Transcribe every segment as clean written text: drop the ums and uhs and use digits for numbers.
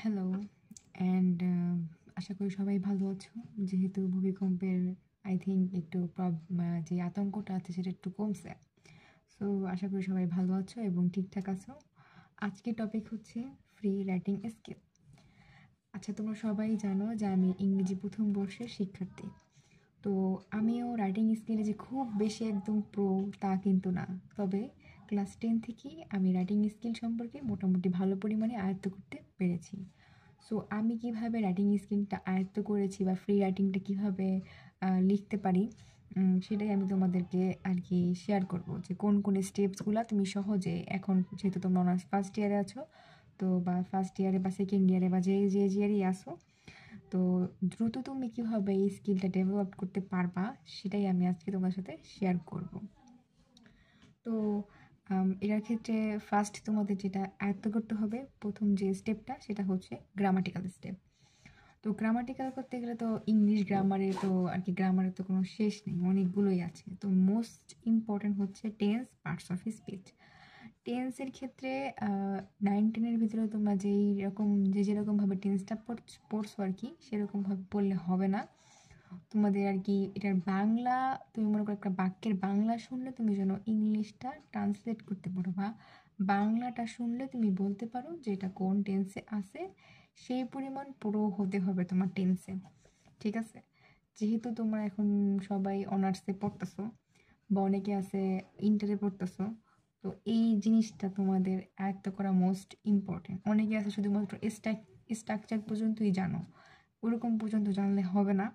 Hello and আশা করি সবাই ভালো আছো। যেহেতু ভূমিকম্পের আই থিঙ্ক একটু যে আতঙ্কটা আছে সেটা একটু কমছে। সো আশা করি সবাই ভালো আছো এবং ঠিকঠাক আছো। আজকের টপিক হচ্ছে ফ্রি রাইটিং স্কিল। আচ্ছা, তোমরা সবাই জানো যে আমি ইংরেজি প্রথম বর্ষের শিক্ষার্থী। তো আমিও রাইটিং স্কিলে যে খুব বেশি একদম প্রো তা কিন্তু না, তবে ক্লাস 10 থেকেই আমি রাইটিং স্কিল সম্পর্কে মোটামুটি ভালো পরিমাণে আয়ত্ত করতে পেরেছি। সো আমি কিভাবে রাইটিং স্কিলটা আয়ত্ত করেছি বা ফ্রি রাইটিংটা কিভাবে লিখতে পারি, সেটাই আমি তোমাদেরকে আর কি শেয়ার করব যে কোন কোন স্টেপসগুলো তুমি সহজে এখন, যেহেতু তোমরা অনার্স ফার্স্ট ইয়ারে আছো, তো বা ফার্স্ট ইয়ারে বা সেকেন্ড ইয়ারে বা যে ইয়ারেই আসো, তো দ্রুত তুমি কীভাবে এই স্কিলটা ডেভেলপ করতে পারবা সেটাই আমি আজকে তোমার সাথে শেয়ার করব। তো এটার ক্ষেত্রে ফার্স্ট তোমাদের যেটা আয়ত্ত করতে হবে, প্রথম যে স্টেপটা সেটা হচ্ছে গ্রামাটিক্যাল স্টেপ। তো গ্রামাটিক্যাল করতে গেলে তো ইংলিশ গ্রামারে তো আর কি গ্রামারের তো কোনো শেষ নেই, অনেকগুলোই আছে। তো মোস্ট ইম্পর্ট্যান্ট হচ্ছে টেন্স, পার্টস অফ স্পিচ। টেন্সের ক্ষেত্রে 9-10-এর ভিতরে তোমরা যেরকমভাবে টেন্সটা পড়ছো আর কি, সেরকমভাবে পড়লে হবে না। তোমাদের আর কি এটার বাংলা, তুমি মনে করো একটা বাক্যের বাংলা শুনলে তুমি যেন ইংলিশটা ট্রান্সলেট করতে পারো, বা বাংলাটা শুনলে তুমি বলতে পারো যে এটা কোন টেন্সে আছে, সেই পরিমাণ পুরো হতে হবে তোমার টেন্সে। ঠিক আছে? যেহেতু তোমরা এখন সবাই অনার্সে পড়তেছো বা অনেকে আছে ইন্টারে পড়তেছো, তো এই জিনিসটা তোমাদের আয়ত্ত করা মোস্ট ইম্পর্টেন্ট। অনেকে আছে শুধুমাত্র স্ট্রাকচার পর্যন্তই জানো, ওরকম পর্যন্ত জানলে হবে না।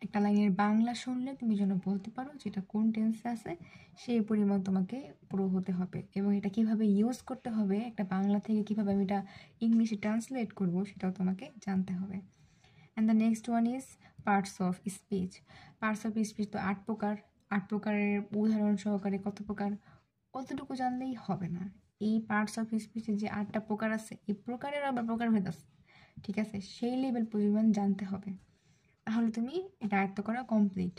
একটা লাইনের বাংলা শুনলে তুমি যেন বলতে পারো যেটা কোন টেন্সে আছে, সেই পরিমাণ তোমাকে প্রো হতে হবে। এবং এটা কিভাবে ইউজ করতে হবে, একটা বাংলা থেকে কিভাবে আমি এটা ইংলিশে ট্রান্সলেট করব, সেটাও তোমাকে জানতে হবে। And the next one is parts of speech. Parts of speech তো 8 প্রকার। 8 প্রকারের উদাহরণ সহকারে কত প্রকার, অতটুকু জানলেই হবে না। এই পার্টস অফ স্পিচের যে 8টা প্রকার আছে, এই প্রকারের আবার প্রকারভেদ আছে। ঠিক আছে? সেই লেভেল পরিমাণ জানতে হবে, তাহলে তুমি এটা আয়ত্ত করা কমপ্লিট।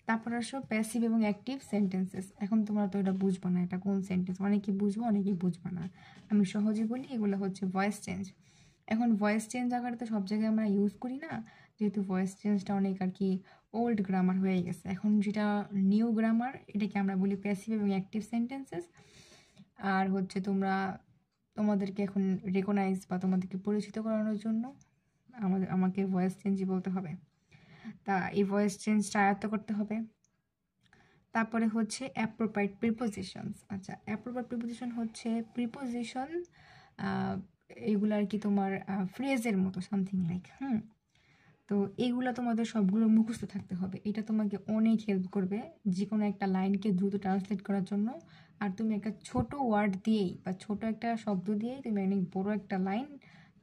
তারপর আসো প্যাসিভ এবং অ্যাক্টিভ সেন্টেন্সেস। এখন তোমরা তো এটা বুঝবো না এটা কোন সেন্টেন্স, অনেকে বুঝবো অনেকেই বুঝবো না। আমি সহজে বলি, এগুলো হচ্ছে ভয়েস চেঞ্জ। এখন ভয়েস চেঞ্জ আকারে তো সব জায়গায় আমরা ইউজ করি না, যেহেতু ভয়েস চেঞ্জটা অনেক আর কি ওল্ড গ্রামার হয়ে গেছে। এখন যেটা নিউ গ্রামার, এটাকে আমরা বলি প্যাসিভ এবং অ্যাক্টিভ সেন্টেন্সেস। আর হচ্ছে তোমাদেরকে এখন রেকগনাইজ বা তোমাদেরকে পরিচিত করানোর জন্য আমাকে ভয়েস চেঞ্জই বলতে হবে। তা এই ভয়েস চেঞ্জটা আয়ত্ত করতে হবে। তারপরে হচ্ছে অ্যাপ্রোপ্রিয়েট প্রিপোজিশনস। আচ্ছা, অ্যাপ্রোপ্রিয়েট প্রিপোজিশন হচ্ছে প্রিপোজিশন, এগুলো আর কি তোমার ফ্রেজের মতো সামথিং লাইক। তো এইগুলো তোমাদের সবগুলো মুখস্থ থাকতে হবে। এটা তোমাকে অনেক হেল্প করবে যে কোনো একটা লাইনকে দ্রুত ট্রান্সলেট করার জন্য। আর তুমি একটা ছোট ওয়ার্ড দিয়েই বা ছোট একটা শব্দ দিয়েই তুমি অনেক বড় একটা লাইন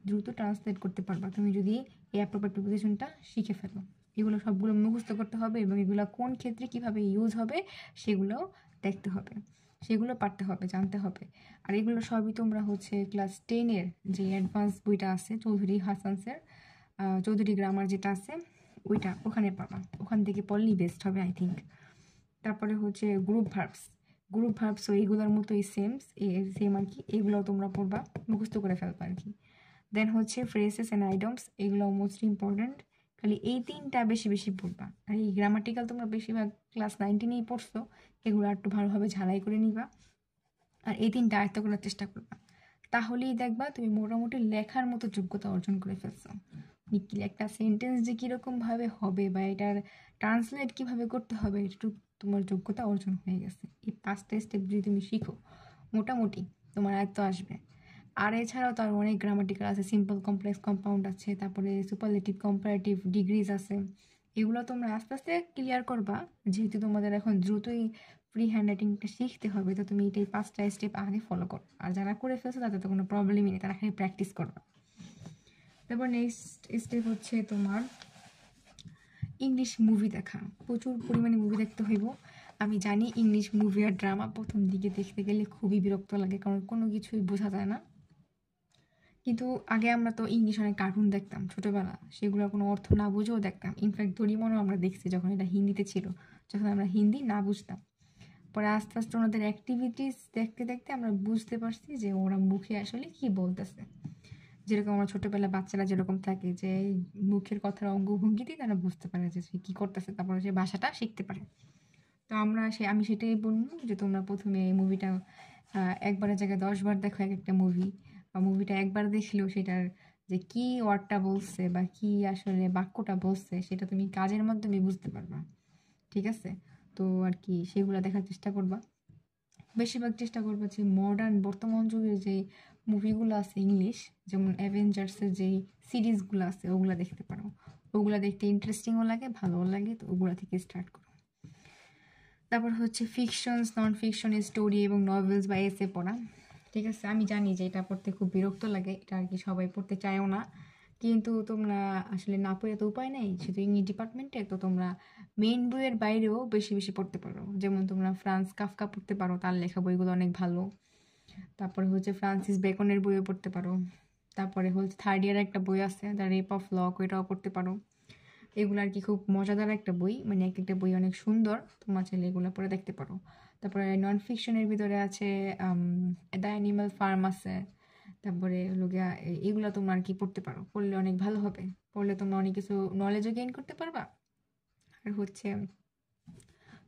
দ্রুত ট্রান্সলেট করতে পারবা, তুমি যদি এই অ্যাপ্রোপ্রিয়েট প্রিপোজিশনটা শিখে ফেলো। এগুলো সবগুলো মুখস্থ করতে হবে এবং এগুলো কোন ক্ষেত্রে কিভাবে ইউজ হবে সেগুলো দেখতে হবে, সেগুলো পারতে হবে, জানতে হবে। আর এগুলো সবই তোমরা হচ্ছে ক্লাস 10-এর যে অ্যাডভান্স বইটা আছে চৌধুরী হাসানসের, চৌধুরী গ্রামার যেটা আছে ওখানে পাবা, ওখান থেকে পড়লেই বেস্ট হবে আই থিঙ্ক। তারপরে হচ্ছে গ্রুপ ভার্বস এইগুলোর মতোই সেম আর কি, এগুলোও তোমরা পড়বা, মুখস্থ করে ফেলবা আর কি। দেন হচ্ছে ফ্রেজেস অ্যান্ড আইডমস, এগুলো মোস্ট ইম্পর্ট্যান্ট। খালি এই 3টা বেশি বেশি পড়বা। আর এই গ্রামাটিক্যাল তোমরা বেশিরভাগ ক্লাস 9-10-এই পড়ছো, এগুলো একটু ভালোভাবে ঝালাই করে নিবা আর এই 3টা আয়ত্ত করার চেষ্টা করবা। তাহলেই দেখবা তুমি মোটামুটি লেখার মতো যোগ্যতা অর্জন করে ফেলছো। একটা সেন্টেন্স যে কীরকমভাবে হবে বা এটার ট্রান্সলেট কীভাবে করতে হবে, একটু তোমার যোগ্যতা অর্জন হয়ে গেছে। এই 5টা স্টেপ যদি তুমি শিখো, মোটামুটি তোমার আয়ত্ত আসবে। আর এছাড়াও তার অনেক গ্রামাটিক্যাল আছে, সিম্পল, কমপ্লেক্স, কম্পাউন্ড আছে, তারপরে সুপারলেটিভ, কম্পারেটিভ, ডিগ্রিজ আছে। এগুলো তোমরা আস্তে আস্তে ক্লিয়ার করবা। যেহেতু তোমাদের এখন দ্রুতই ফ্রি হ্যান্ড রাইটিংটা শিখতে হবে, তো তুমি এটাই 5টা স্টেপ আগে ফলো করো। আর যারা করে ফেলছো তাদের তো কোনো প্রবলেমই নেই, তারা খালি প্র্যাকটিস করবা। তারপর নেক্সট স্টেপ হচ্ছে তোমার ইংলিশ মুভি দেখা। প্রচুর পরিমাণে মুভি দেখতে হইব। আমি জানি ইংলিশ মুভি আর ড্রামা প্রথম দিকে দেখতে গেলে খুবই বিরক্ত লাগে, কারণ কোনো কিছুই বোঝা যায় না। কিন্তু আগে আমরা তো ইংলিশ অনেক কার্টুন দেখতাম ছোটোবেলা, সেগুলোর কোনো অর্থ না বুঝেও দেখতাম। ইনফ্যাক্ট ডোরিমনও আমরা দেখছি যখন এটা হিন্দিতে ছিল, যখন আমরা হিন্দি না বুঝতাম। পরে আস্তে আস্তে ওনাদের অ্যাক্টিভিটিস দেখতে দেখতে আমরা বুঝতে পারছি যে ওরা মুখে আসলে কি বলতেছে। যেরকম আমরা ছোটবেলায় বাচ্চারা যেরকম থাকে যে মুখের কথার অঙ্গভঙ্গিতেই তারা বুঝতে পারে যে সে কী করতেছে, তারপরে সে ভাষাটা শিখতে পারে। তো আমি সেটাই বলবো যে তোমরা প্রথমে এই মুভিটা একবারের জায়গায় 10 বার দেখো এক একটা মুভি, বা মুভিটা একবার দেখলেও সেটার যে কি ওয়ার্ডটা বলছে বা কি আসলে বাক্যটা বলছে সেটা তুমি কাজের মাধ্যমে বুঝতে পারবা। ঠিক আছে? তো আর কি সেগুলো দেখার চেষ্টা করবা। বেশিরভাগ চেষ্টা করবো যে মডার্ন বর্তমান যুগের যে মুভিগুলো আছে ইংলিশ, যেমন অ্যাভেঞ্জার্সের যেই সিরিজগুলো আছে ওগুলো দেখতে পারো। ওগুলো দেখতে ইন্টারেস্টিংও লাগে, ভালোও লাগে, তো ওগুলো থেকে স্টার্ট করো। তারপর হচ্ছে ফিকশনস, নন ফিকশন, স্টোরি এবং নভেলস বা এসে পড়া। ঠিক আছে? আমি জানি যে এটা পড়তে খুব বিরক্ত লাগে, এটা আর কি সবাই পড়তে চায়ও না, কিন্তু তোমরা আসলে না পড়ে তো উপায় নেই, শুধু ইংলিশ ডিপার্টমেন্টে তো তোমরা মেইন বইয়ের বাইরেও বেশি বেশি পড়তে পারো। যেমন তোমরা ফ্রান্স কাফকা পড়তে পারো, তার লেখা বইগুলো অনেক ভালো। তারপরে হচ্ছে ফ্রান্সিস বেকনের বইও পড়তে পারো। তারপরে হচ্ছে থার্ড ইয়ার একটা বই আছে দ্য রেপ অফ লক, ওইটাও পড়তে পারো। এগুলো আর কি খুব মজাদার একটা বই, মানে এক একটা বই অনেক সুন্দর, তোমরা চাইলে এগুলো পড়ে দেখতে পারো। তারপরে নন ফিকশনের ভিতরে আছে দ্য অ্যানিমাল ফার্ম আছে। তারপরে হলো গিয়া এগুলো তোমরা আর কি পড়তে পারো, পড়লে অনেক ভালো হবে। পড়লে তোমরা অনেক কিছু নলেজও গেইন করতে পারবা। আর হচ্ছে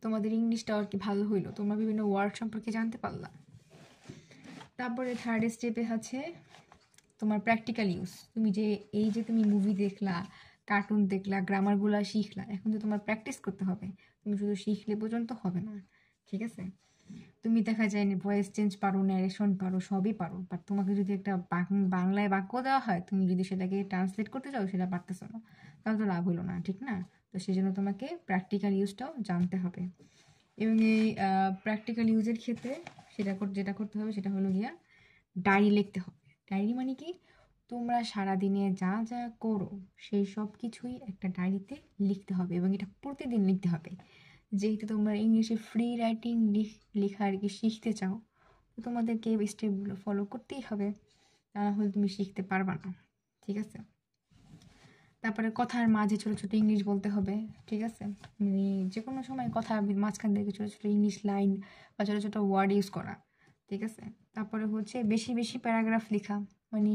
তোমাদের ইংলিশটাও আর কি ভালো হইলো, তোমরা বিভিন্ন ওয়ার্ড সম্পর্কে জানতে পারলা। তারপরে থার্ড স্টেপে আছে তোমার প্র্যাকটিক্যাল ইউজ। তুমি যে এই যে তুমি মুভি দেখলা, কার্টুন দেখলা, গ্রামারগুলো শিখলা, এখন তো তোমার প্র্যাকটিস করতে হবে। তুমি শুধু শিখলে পর্যন্ত হবে না। ঠিক আছে? তুমি দেখা যায় না ভয়েস চেঞ্জ পারো, ন্যারেশন পারো, সবই পারো, বাট তোমাকে যদি একটা বাংলায় বাক্য দেওয়া হয়, তুমি যদি সেটাকে ট্রান্সলেট করতে চাও, সেটা পারতেছো না, তাহলে তো লাভ হলো না, ঠিক না? তো সেই জন্য তোমাকে প্র্যাকটিক্যাল ইউজটাও জানতে হবে। এবং এই প্র্যাকটিক্যাল ইউজের ক্ষেত্রে যেটা করতে হবে সেটা হলো গিয়া ডায়েরি লিখতে হবে। ডায়েরি মানে কি? তোমরা সারাদিনে যা যা করো সেই সব কিছুই একটা ডায়েরিতে লিখতে হবে, এবং এটা প্রতিদিন লিখতে হবে। যেহেতু তোমরা ইংলিশে ফ্রি রাইটিং লেখা আর কি শিখতে চাও, তো তোমাদেরকে এই স্টেপগুলো ফলো করতেই হবে, তা না হলে তুমি শিখতে পারবা না। ঠিক আছে? তারপরে কথার মাঝে ছোট ছোট ইংলিশ বলতে হবে। ঠিক আছে? মানে যে কোনো সময় কথা মাঝখান থেকে ছোট ছোট ইংলিশ লাইন বা ছোট ছোট ওয়ার্ড ইউজ করা। ঠিক আছে? তারপরে হচ্ছে বেশি বেশি প্যারাগ্রাফ লেখা। মানে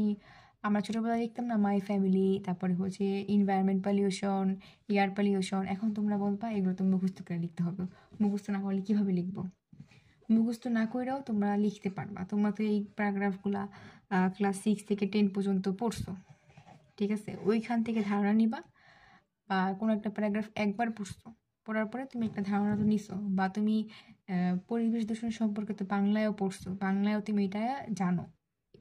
আমরা ছোটোবেলায় লিখতাম না মাই ফ্যামিলি, তারপরে হচ্ছে এনভায়রনমেন্ট পলিউশন, এয়ার পলিউশন, এখন তোমরা বলবা এগুলো তো মুখস্থ করে লিখতে হবে। মুখস্থ না করলে কীভাবে লিখবো? মুখস্থ না করেও তোমরা লিখতে পারবা। তোমরা তো এই প্যারাগ্রাফগুলা ক্লাস 6 থেকে 10 পর্যন্ত পড়ছো। ঠিক আছে? ওইখান থেকে ধারণা নিবা, বা কোনো একটা প্যারাগ্রাফ একবার পড়ছো, পড়ার পরে তুমি একটা ধারণা তো নিছো, বা তুমি পরিবেশ দূষণ সম্পর্কে তো বাংলায়ও পড়ছো, বাংলায়ও তুমি এটা জানো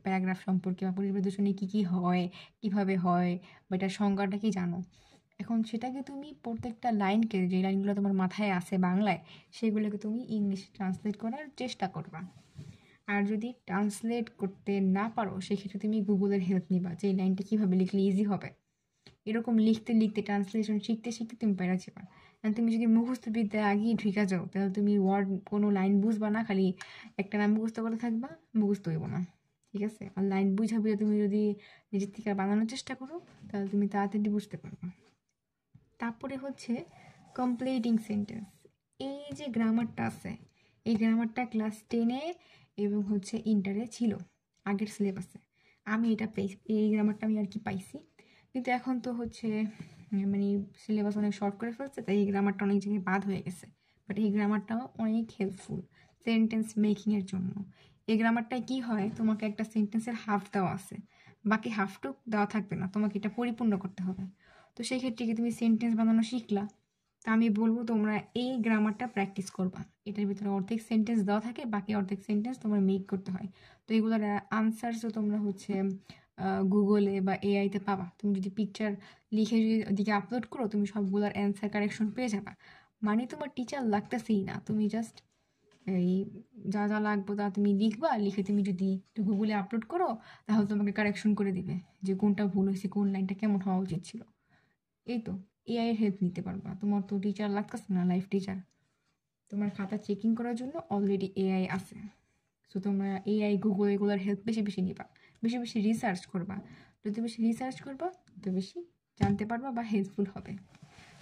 প্যারাগ্রাফ সম্পর্কে, বা পরিবেশ দূষণে কী কী হয়, কীভাবে হয়, বা এটার সংজ্ঞাটা কি জানো। এখন সেটাকে তুমি প্রত্যেকটা লাইনকে, যে লাইনগুলো তোমার মাথায় আছে বাংলায়, সেগুলোকে তুমি ইংলিশে ট্রান্সলেট করার চেষ্টা করবা। আর যদি ট্রান্সলেট করতে না পারো, সেক্ষেত্রে তুমি গুগলের হেল্প নিবা, যে এই লাইনটা কীভাবে লিখলে ইজি হবে। এরকম লিখতে লিখতে ট্রান্সলেশন শিখতে শিখতে তুমি পেরা যাবা। আর তুমি যদি মুখস্থ বিদ্যায় আগেই ঢুকে যাও, তাহলে তুমি ওয়ার্ড কোনো লাইন বুঝবা না, খালি একটা নাম মুখস্থ করে থাকবা, মুখস্থ হইব না। ঠিক আছে? আর লাইন বুঝা বুঝে তুমি যদি নিজের থেকে বানানোর চেষ্টা করো, তাহলে তুমি তাড়াতাড়ি বুঝতে পারবা। তারপরে হচ্ছে কমপ্লিটিং সেন্টেন্স। এই যে গ্রামারটা আছে, এই গ্রামারটা ক্লাস 10-এ এবং হচ্ছে ইন্টারে ছিল আগের সিলেবাসে। আমি এটা এই গ্রামারটা আমি আর কি পাইছি, কিন্তু এখন তো হচ্ছে মানে সিলেবাস অনেক শর্ট করে ফেলছে, তাই এই গ্রামারটা অনেক জায়গায় বাদ হয়ে গেছে। বাট এই গ্রামারটাও অনেক হেল্পফুল সেন্টেন্স মেকিংয়ের জন্য। এই গ্রামারটায় কি হয়, তোমাকে একটা সেন্টেন্সের হাফ দেওয়া আছে, বাকি হাফটুক দেওয়া থাকবে না, তোমাকে এটা পরিপূর্ণ করতে হবে। তো সেই ক্ষেত্রে কি তুমি সেন্টেন্স বানানো শিখলা, তা আমি বলবো তোমরা এই গ্রামারটা প্র্যাকটিস করবা। এটার ভিতরে অর্ধেক সেন্টেন্স দেওয়া থাকে, বাকি অর্ধেক সেন্টেন্স তোমার মেক করতে হয়। তো এগুলোর আনসার্সও তোমরা হচ্ছে গুগলে বা এআইতে পাবা। তুমি যদি পিকচার লিখে যদি ওদিকে আপলোড করো, তুমি সবগুলোর অ্যান্সার কারেকশন পেয়ে যাবা। মানে তোমার টিচার লাগতেছেই না, তুমি জাস্ট এই যা যা লাগবে তা তুমি লিখবা, লিখে তুমি যদি গুগলে আপলোড করো, তাহলে তোমাকে কারেকশন করে দিবে যে কোনটা ভুল হয়েছে, কোন লাইনটা কেমন হওয়া উচিত ছিল। এই তো এআই এর হেল্প নিতে পারবা। তোমার তো টিচার লাগতেছে না, লাইফ টিচার, তোমার খাতা চেকিং করার জন্য অলরেডি এআই আছে। সো তোমরা এআই, গুগল এগুলোর হেল্প বেশি বেশি নিবা, বেশি বেশি রিসার্চ করবা। যত বেশি রিসার্চ করবা, তত বেশি জানতে পারবা বা হেল্পফুল হবে।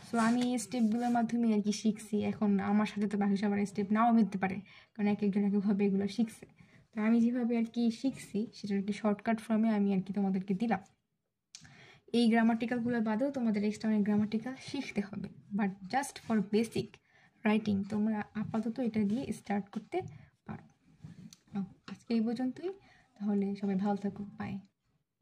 সো আমি এই স্টেপগুলোর মাধ্যমে আর কি শিখছি। এখন আমার সাথে তো বাকি সবার স্টেপ নাও মিলতে পারে, কারণ এক একজন একভাবে এগুলো শিখছে। তো তো আমি যেভাবে আর কি শিখছি সেটার কি শর্টকাট ফর্মে আমি আর কি তোমাদেরকে দিলাম। এই গ্রামাটিক্যালগুলো বাদেও তোমাদের এক্সট্রা অনেক গ্রামাটিক্যাল শিখতে হবে, but just for basic writing তোমরা আপাতত এটা দিয়ে স্টার্ট করতে পারো। আজকে এই পর্যন্তই, তাহলে সবাই ভালো থাকো, বাই।